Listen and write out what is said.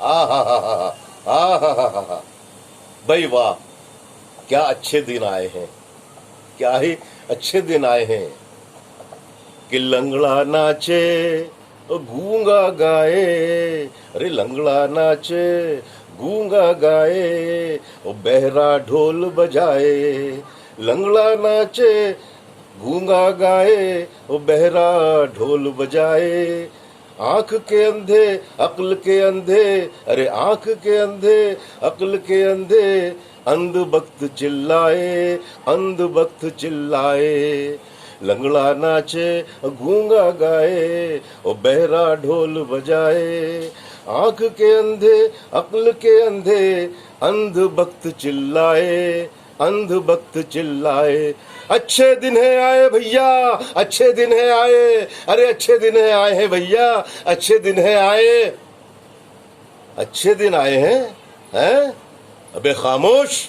आ हा हा हा आ हा हा हा। भाई वाह, क्या अच्छे दिन आए हैं, क्या ही अच्छे दिन आए हैं कि लंगड़ा नाचे और गूंगा गाए। अरे लंगड़ा नाचे, गूंगा गाए, और बहरा ढोल बजाए। लंगड़ा नाचे, गूंगा गाए, और बहरा ढोल बजाए। आंख के अंधे, अक्ल के अंधे, अरे आंख के अंधे, अक्ल के अंधे, अंध भक्त चिल्लाए, अंध भक्त चिल्लाए। लंगड़ा नाचे, गूंगा गाए, और बहरा ढोल बजाए। आंख के अंधे, अक्ल के अंधे, अंध भक्त चिल्लाए, अंध भक्त चिल्लाए। अच्छे दिन है आए भैया, अच्छे दिन है आए, अरे अच्छे दिन है आए हैं भैया, अच्छे दिन है आए, अच्छे दिन आए हैं। अबे खामोश।